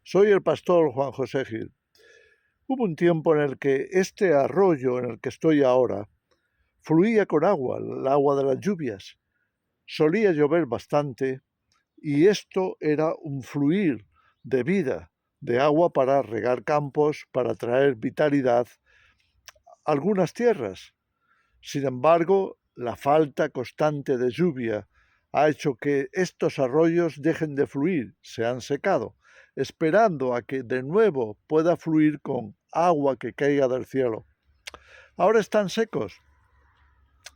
Soy el pastor Juan José Gil. Hubo un tiempo en el que este arroyo en el que estoy ahora fluía con agua, el agua de las lluvias. Solía llover bastante y esto era un fluir de vida, de agua para regar campos, para traer vitalidad a algunas tierras. Sin embargo, la falta constante de lluvia ha hecho que estos arroyos dejen de fluir, se han secado, esperando a que de nuevo pueda fluir con agua que caiga del cielo. Ahora están secos,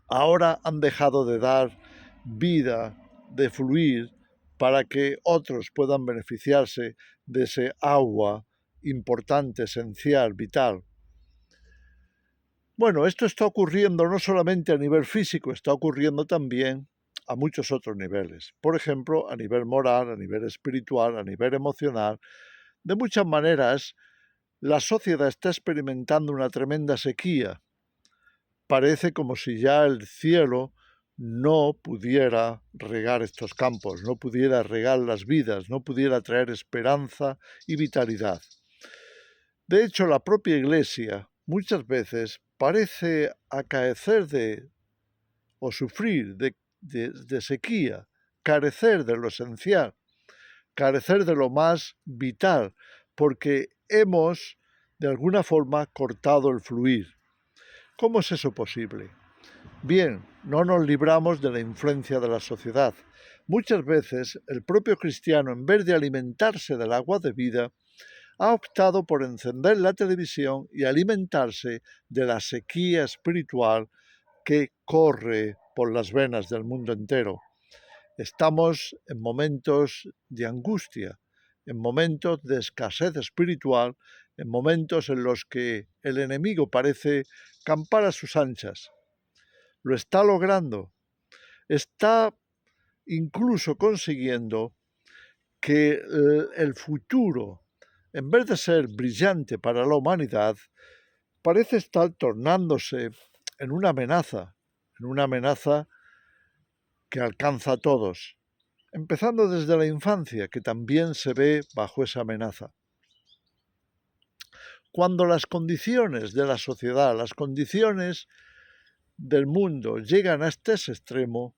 ahora han dejado de dar vida, de fluir, para que otros puedan beneficiarse de ese agua importante, esencial, vital. Bueno, esto está ocurriendo no solamente a nivel físico, está ocurriendo también a muchos otros niveles. Por ejemplo, a nivel moral, a nivel espiritual, a nivel emocional. De muchas maneras, la sociedad está experimentando una tremenda sequía. Parece como si ya el cielo no pudiera regar estos campos, no pudiera regar las vidas, no pudiera traer esperanza y vitalidad. De hecho, la propia Iglesia muchas veces parece acaecer o sufrir de sequía, carecer de lo esencial, carecer de lo más vital, porque hemos, de alguna forma, cortado el fluir. ¿Cómo es eso posible? Bien, no nos libramos de la influencia de la sociedad. Muchas veces el propio cristiano, en vez de alimentarse del agua de vida, ha optado por encender la televisión y alimentarse de la sequía espiritual que corre por las venas del mundo entero. Estamos en momentos de angustia, en momentos de escasez espiritual, en momentos en los que el enemigo parece campar a sus anchas. Lo está logrando, está incluso consiguiendo que el futuro, en vez de ser brillante para la humanidad, parece estar tornándose en una amenaza que alcanza a todos, empezando desde la infancia, que también se ve bajo esa amenaza. Cuando las condiciones de la sociedad, las condiciones del mundo llegan a este extremo,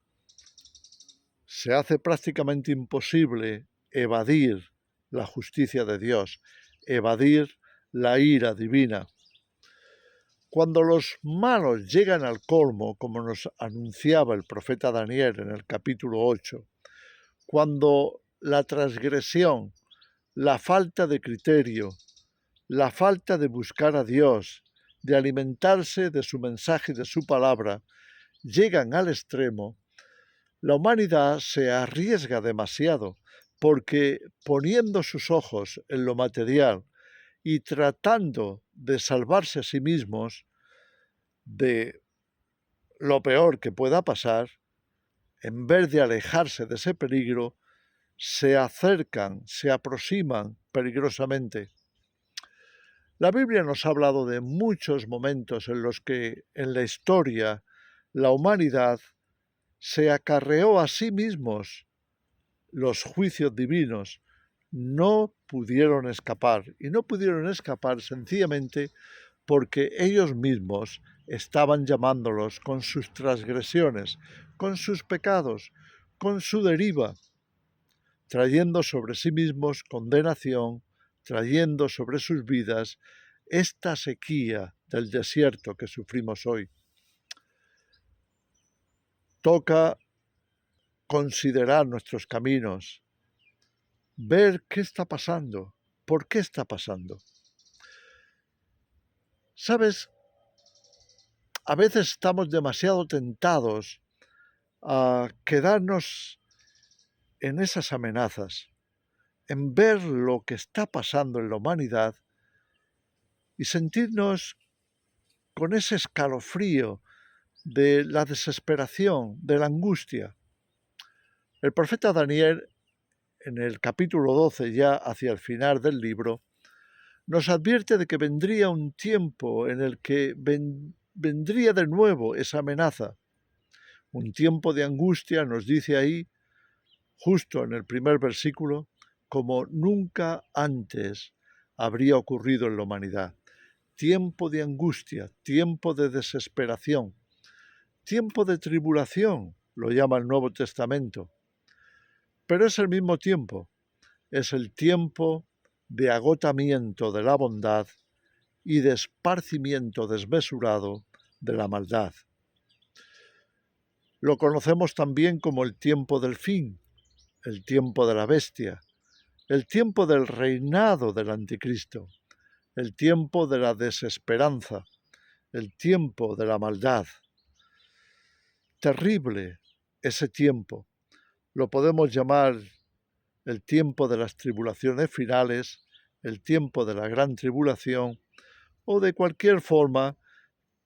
se hace prácticamente imposible evadir la justicia de Dios, evadir la ira divina. Cuando los malos llegan al colmo, como nos anunciaba el profeta Daniel en el capítulo 8, cuando la transgresión, la falta de criterio, la falta de buscar a Dios, de alimentarse de su mensaje y de su palabra, llegan al extremo, la humanidad se arriesga demasiado, porque poniendo sus ojos en lo material y tratando de salvarse a sí mismos de lo peor que pueda pasar, en vez de alejarse de ese peligro, se acercan, se aproximan peligrosamente. La Biblia nos ha hablado de muchos momentos en los que en la historia la humanidad se acarreó a sí mismos los juicios divinos, no pudieron escapar, y no pudieron escapar sencillamente porque ellos mismos estaban llamándolos con sus transgresiones, con sus pecados, con su deriva, trayendo sobre sí mismos condenación, trayendo sobre sus vidas esta sequía del desierto que sufrimos hoy. Toca considerar nuestros caminos, ver qué está pasando, por qué está pasando. ¿Sabes? A veces estamos demasiado tentados a quedarnos en esas amenazas, en ver lo que está pasando en la humanidad y sentirnos con ese escalofrío de la desesperación, de la angustia. El profeta Daniel, en el capítulo 12, ya hacia el final del libro, nos advierte de que vendría un tiempo en el que vendría de nuevo esa amenaza. Un tiempo de angustia, nos dice ahí, justo en el primer versículo, como nunca antes habría ocurrido en la humanidad. Tiempo de angustia, tiempo de desesperación, tiempo de tribulación, lo llama el Nuevo Testamento. Pero es el mismo tiempo, es el tiempo de agotamiento de la bondad y de esparcimiento desmesurado de la maldad. Lo conocemos también como el tiempo del fin, el tiempo de la bestia, el tiempo del reinado del anticristo, el tiempo de la desesperanza, el tiempo de la maldad. Terrible ese tiempo. Lo podemos llamar el tiempo de las tribulaciones finales, el tiempo de la gran tribulación, o de cualquier forma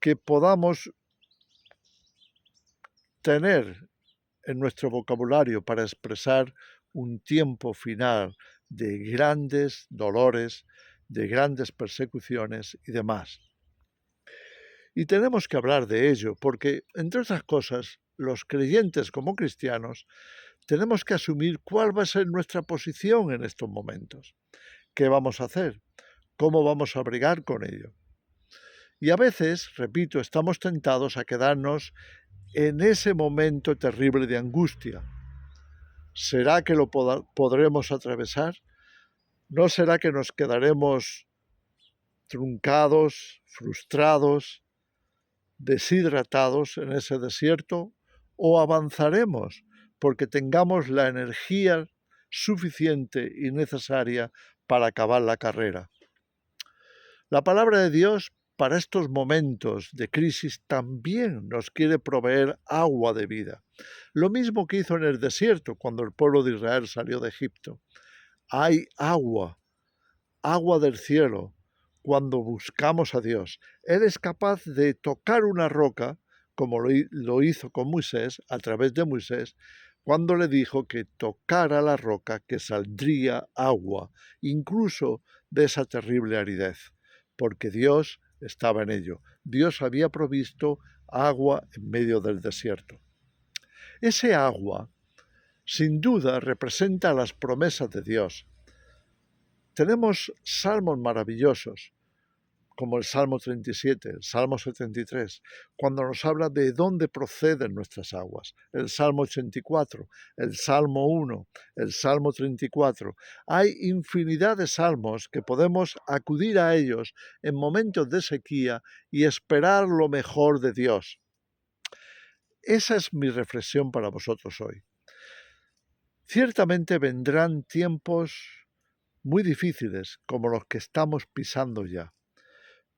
que podamos tener en nuestro vocabulario para expresar un tiempo final de grandes dolores, de grandes persecuciones y demás. Y tenemos que hablar de ello porque, entre otras cosas, los creyentes como cristianos tenemos que asumir cuál va a ser nuestra posición en estos momentos. ¿Qué vamos a hacer? ¿Cómo vamos a bregar con ello? Y a veces, repito, estamos tentados a quedarnos en ese momento terrible de angustia. ¿Será que lo podremos atravesar? ¿No será que nos quedaremos truncados, frustrados, deshidratados en ese desierto? ¿O avanzaremos porque tengamos la energía suficiente y necesaria para acabar la carrera? La palabra de Dios para estos momentos de crisis también nos quiere proveer agua de vida. Lo mismo que hizo en el desierto cuando el pueblo de Israel salió de Egipto. Hay agua, agua del cielo, cuando buscamos a Dios. Él es capaz de tocar una roca, como lo hizo con Moisés, a través de Moisés, cuando le dijo que tocara la roca, que saldría agua, incluso de esa terrible aridez, porque Dios estaba en ello. Dios había provisto agua en medio del desierto. Ese agua, sin duda, representa las promesas de Dios. Tenemos salmos maravillosos, como el Salmo 37, el Salmo 73, cuando nos habla de dónde proceden nuestras aguas, el Salmo 84, el Salmo 1, el Salmo 34. Hay infinidad de salmos que podemos acudir a ellos en momentos de sequía y esperar lo mejor de Dios. Esa es mi reflexión para vosotros hoy. Ciertamente vendrán tiempos muy difíciles como los que estamos pisando ya,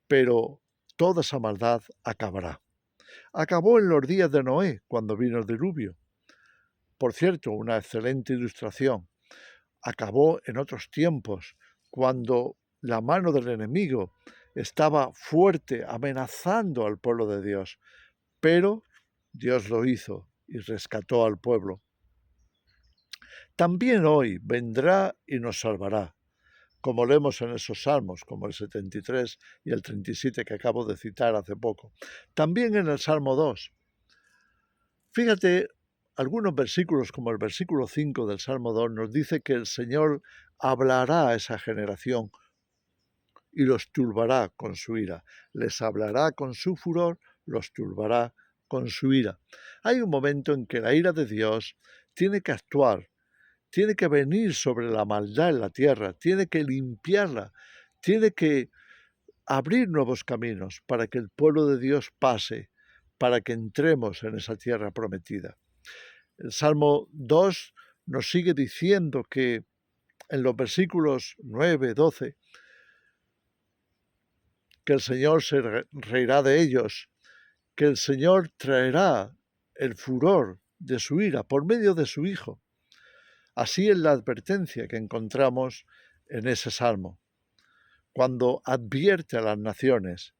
pero toda esa maldad acabará. Acabó en los días de Noé, cuando vino el diluvio. Por cierto, una excelente ilustración. Acabó en otros tiempos, cuando la mano del enemigo estaba fuerte, amenazando al pueblo de Dios. Pero Dios lo hizo y rescató al pueblo. También hoy vendrá y nos salvará, como leemos en esos salmos, como el 73 y el 37 que acabo de citar hace poco. También en el Salmo 2. Fíjate, algunos versículos, como el versículo 5 del Salmo 2, nos dice que el Señor hablará a esa generación y los turbará con su ira. Les hablará con su furor, los turbará con su ira. Hay un momento en que la ira de Dios tiene que actuar, tiene que venir sobre la maldad en la tierra, tiene que limpiarla, tiene que abrir nuevos caminos para que el pueblo de Dios pase, para que entremos en esa tierra prometida. El Salmo 2 nos sigue diciendo que en los versículos 9, 12, que el Señor se reirá de ellos, que el Señor traerá el furor de su ira por medio de su Hijo. Así es la advertencia que encontramos en ese salmo, cuando advierte a las naciones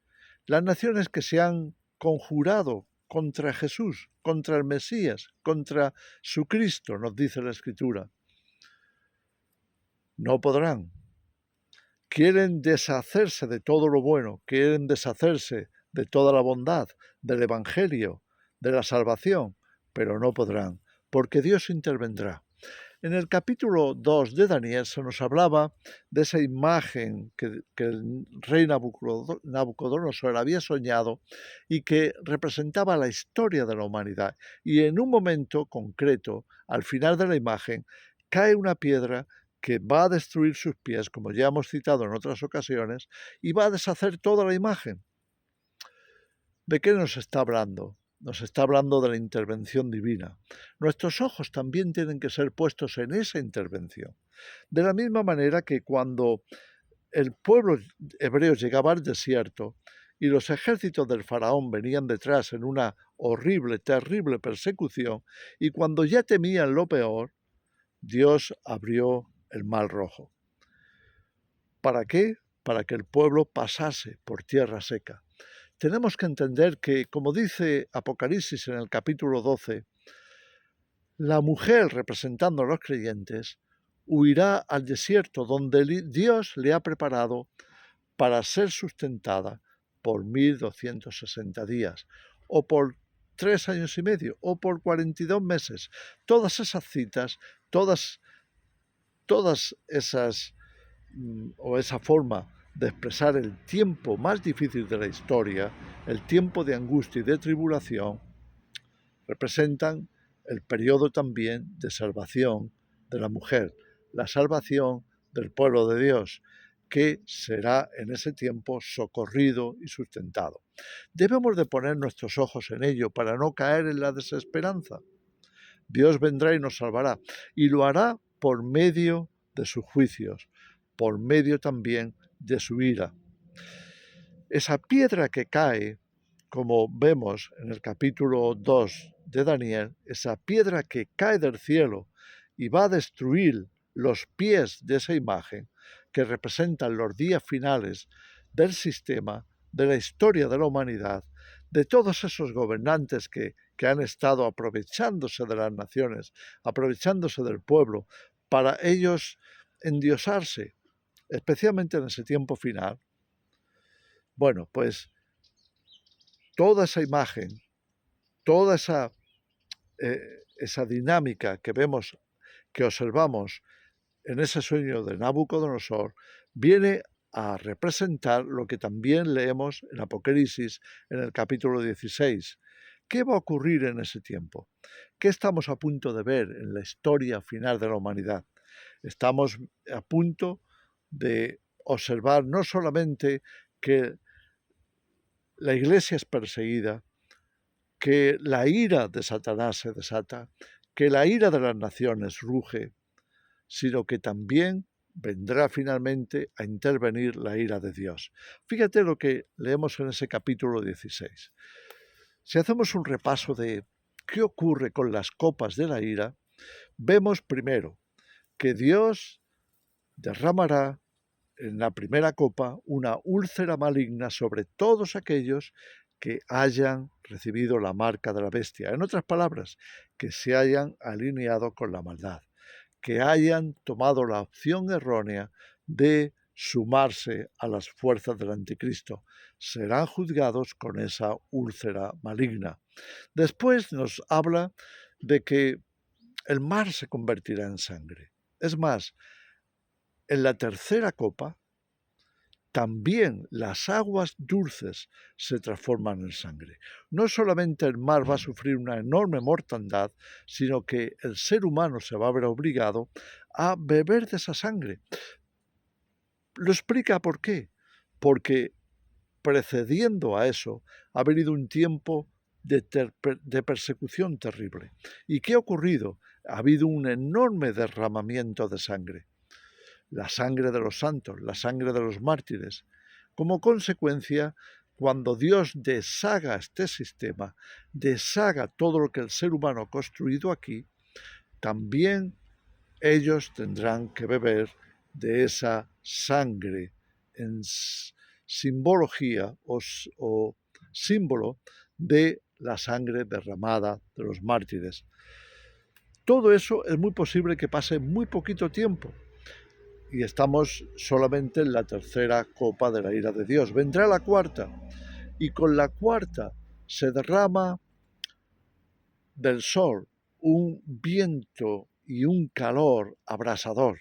que se han conjurado contra Jesús, contra el Mesías, contra su Cristo, nos dice la Escritura. No podrán. Quieren deshacerse de todo lo bueno, quieren deshacerse de toda la bondad, del Evangelio, de la salvación, pero no podrán, porque Dios intervendrá. En el capítulo 2 de Daniel se nos hablaba de esa imagen que el rey Nabucodonosor había soñado y que representaba la historia de la humanidad. Y en un momento concreto, al final de la imagen, cae una piedra que va a destruir sus pies, como ya hemos citado en otras ocasiones, y va a deshacer toda la imagen. ¿De qué nos está hablando? Nos está hablando de la intervención divina. Nuestros ojos también tienen que ser puestos en esa intervención. De la misma manera que cuando el pueblo hebreo llegaba al desierto y los ejércitos del faraón venían detrás en una horrible, terrible persecución, y cuando ya temían lo peor, Dios abrió el Mar Rojo. ¿Para qué? Para que el pueblo pasase por tierra seca. Tenemos que entender que, como dice Apocalipsis en el capítulo 12, la mujer, representando a los creyentes, huirá al desierto donde Dios le ha preparado para ser sustentada por 1260 días, o por 3 años y medio, o por 42 meses. Todas esas citas, todas esas, o esa forma de expresar el tiempo más difícil de la historia, el tiempo de angustia y de tribulación, representan el periodo también de salvación de la mujer, la salvación del pueblo de Dios, que será en ese tiempo socorrido y sustentado. Debemos de poner nuestros ojos en ello para no caer en la desesperanza. Dios vendrá y nos salvará, y lo hará por medio de sus juicios, por medio también de su ira. Esa piedra que cae, como vemos en el capítulo 2 de Daniel, esa piedra que cae del cielo y va a destruir los pies de esa imagen, que representan los días finales del sistema, de la historia de la humanidad, de todos esos gobernantes que han estado aprovechándose de las naciones, aprovechándose del pueblo, para ellos endiosarse, especialmente en ese tiempo final. Bueno, pues toda esa imagen, toda esa dinámica que vemos, que observamos en ese sueño de Nabucodonosor, viene a representar lo que también leemos en Apocalipsis en el capítulo 16. ¿Qué va a ocurrir en ese tiempo? ¿Qué estamos a punto de ver en la historia final de la humanidad? Estamos a punto de observar no solamente que la Iglesia es perseguida, que la ira de Satanás se desata, que la ira de las naciones ruge, sino que también vendrá finalmente a intervenir la ira de Dios. Fíjate lo que leemos en ese capítulo 16. Si hacemos un repaso de qué ocurre con las copas de la ira, vemos primero que Dios derramará en la primera copa una úlcera maligna sobre todos aquellos que hayan recibido la marca de la bestia. En otras palabras, que se hayan alineado con la maldad, que hayan tomado la opción errónea de sumarse a las fuerzas del anticristo. Serán juzgados con esa úlcera maligna. Después nos habla de que el mar se convertirá en sangre. Es más, en la tercera copa, también las aguas dulces se transforman en sangre. No solamente el mar va a sufrir una enorme mortandad, sino que el ser humano se va a ver obligado a beber de esa sangre. Lo explica por qué. Porque precediendo a eso ha venido un tiempo de persecución terrible. ¿Y qué ha ocurrido? Ha habido un enorme derramamiento de sangre. La sangre de los santos, la sangre de los mártires. Como consecuencia, cuando Dios deshaga este sistema, deshaga todo lo que el ser humano ha construido aquí, también ellos tendrán que beber de esa sangre en simbología o símbolo de la sangre derramada de los mártires. Todo eso es muy posible que pase muy poquito tiempo, y estamos solamente en la tercera copa de la ira de Dios. Vendrá la cuarta, y con la cuarta se derrama del sol un viento y un calor abrasador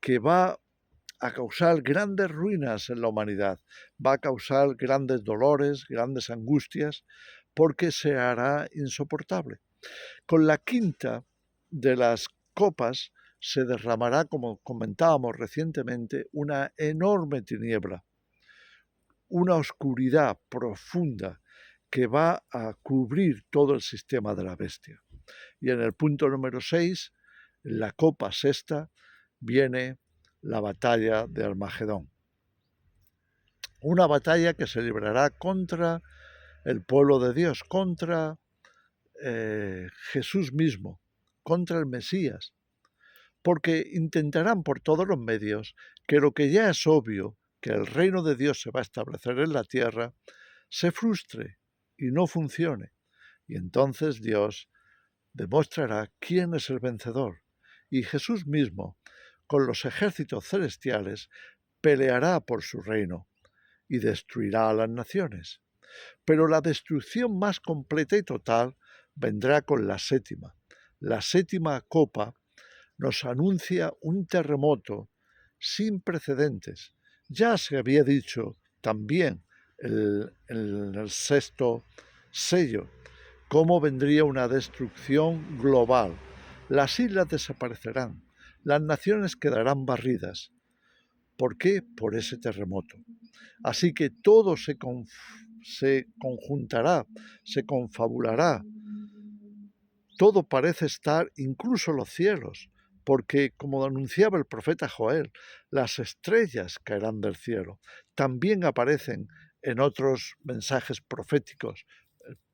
que va a causar grandes ruinas en la humanidad, va a causar grandes dolores, grandes angustias, porque se hará insoportable. Con la quinta de las copas se derramará, como comentábamos recientemente, una enorme tiniebla, una oscuridad profunda que va a cubrir todo el sistema de la bestia. Y en el punto número 6, en la copa sexta, viene la batalla de Armagedón. Una batalla que se librará contra el pueblo de Dios, contra Jesús mismo, contra el Mesías, porque intentarán por todos los medios que lo que ya es obvio, que el reino de Dios se va a establecer en la tierra, se frustre y no funcione. Y entonces Dios demostrará quién es el vencedor. Y Jesús mismo, con los ejércitos celestiales, peleará por su reino y destruirá a las naciones. Pero la destrucción más completa y total vendrá con la sétima. La sétima copa nos anuncia un terremoto sin precedentes. Ya se había dicho también en el sexto sello cómo vendría una destrucción global. Las islas desaparecerán, las naciones quedarán barridas. ¿Por qué? Por ese terremoto. Así que todo se conjuntará, se confabulará. Todo parece estar, incluso los cielos, porque, como anunciaba el profeta Joel, las estrellas caerán del cielo. También aparecen en otros mensajes proféticos,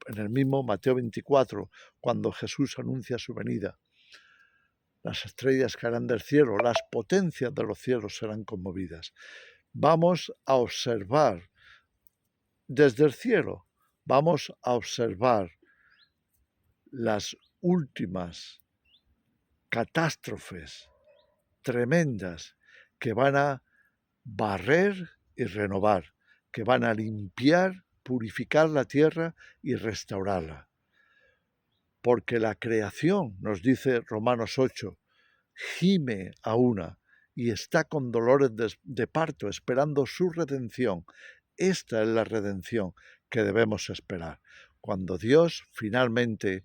en el mismo Mateo 24, cuando Jesús anuncia su venida. Las estrellas caerán del cielo, las potencias de los cielos serán conmovidas. Vamos a observar desde el cielo, vamos a observar las últimas catástrofes tremendas que van a barrer y renovar, que van a limpiar, purificar la tierra y restaurarla. Porque la creación, nos dice Romanos 8, gime a una y está con dolores de parto, esperando su redención. Esta es la redención que debemos esperar, cuando Dios finalmente,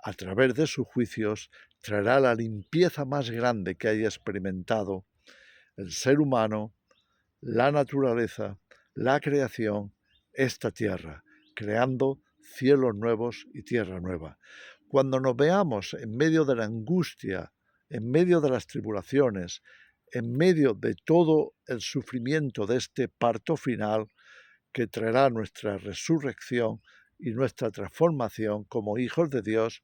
a través de sus juicios, traerá la limpieza más grande que haya experimentado el ser humano, la naturaleza, la creación, esta tierra, creando cielos nuevos y tierra nueva. Cuando nos veamos en medio de la angustia, en medio de las tribulaciones, en medio de todo el sufrimiento de este parto final que traerá nuestra resurrección y nuestra transformación como hijos de Dios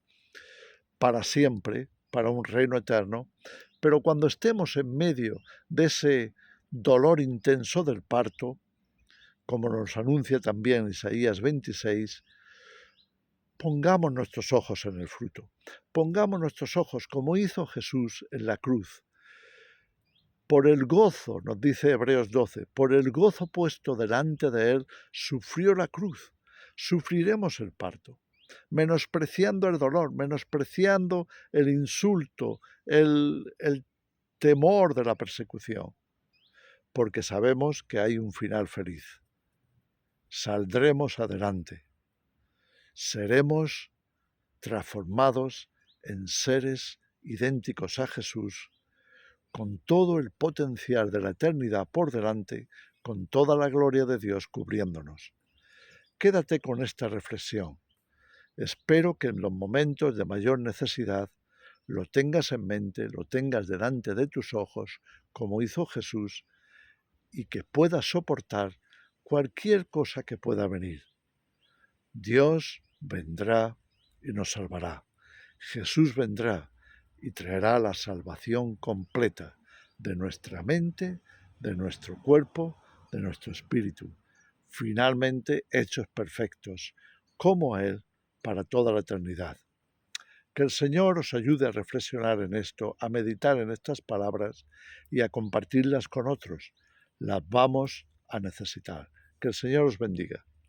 para siempre, para un reino eterno, pero cuando estemos en medio de ese dolor intenso del parto, como nos anuncia también Isaías 26, pongamos nuestros ojos en el fruto, pongamos nuestros ojos como hizo Jesús en la cruz. Por el gozo, nos dice Hebreos 12, por el gozo puesto delante de él, sufrió la cruz. Sufriremos el parto, menospreciando el dolor, menospreciando el insulto, el temor de la persecución, porque sabemos que hay un final feliz. Saldremos adelante. Seremos transformados en seres idénticos a Jesús, con todo el potencial de la eternidad por delante, con toda la gloria de Dios cubriéndonos. Quédate con esta reflexión. Espero que en los momentos de mayor necesidad lo tengas en mente, lo tengas delante de tus ojos, como hizo Jesús, y que puedas soportar cualquier cosa que pueda venir. Dios vendrá y nos salvará. Jesús vendrá y traerá la salvación completa de nuestra mente, de nuestro cuerpo, de nuestro espíritu, finalmente hechos perfectos, como Él, para toda la eternidad. Que el Señor os ayude a reflexionar en esto, a meditar en estas palabras y a compartirlas con otros. Las vamos a necesitar. Que el Señor os bendiga.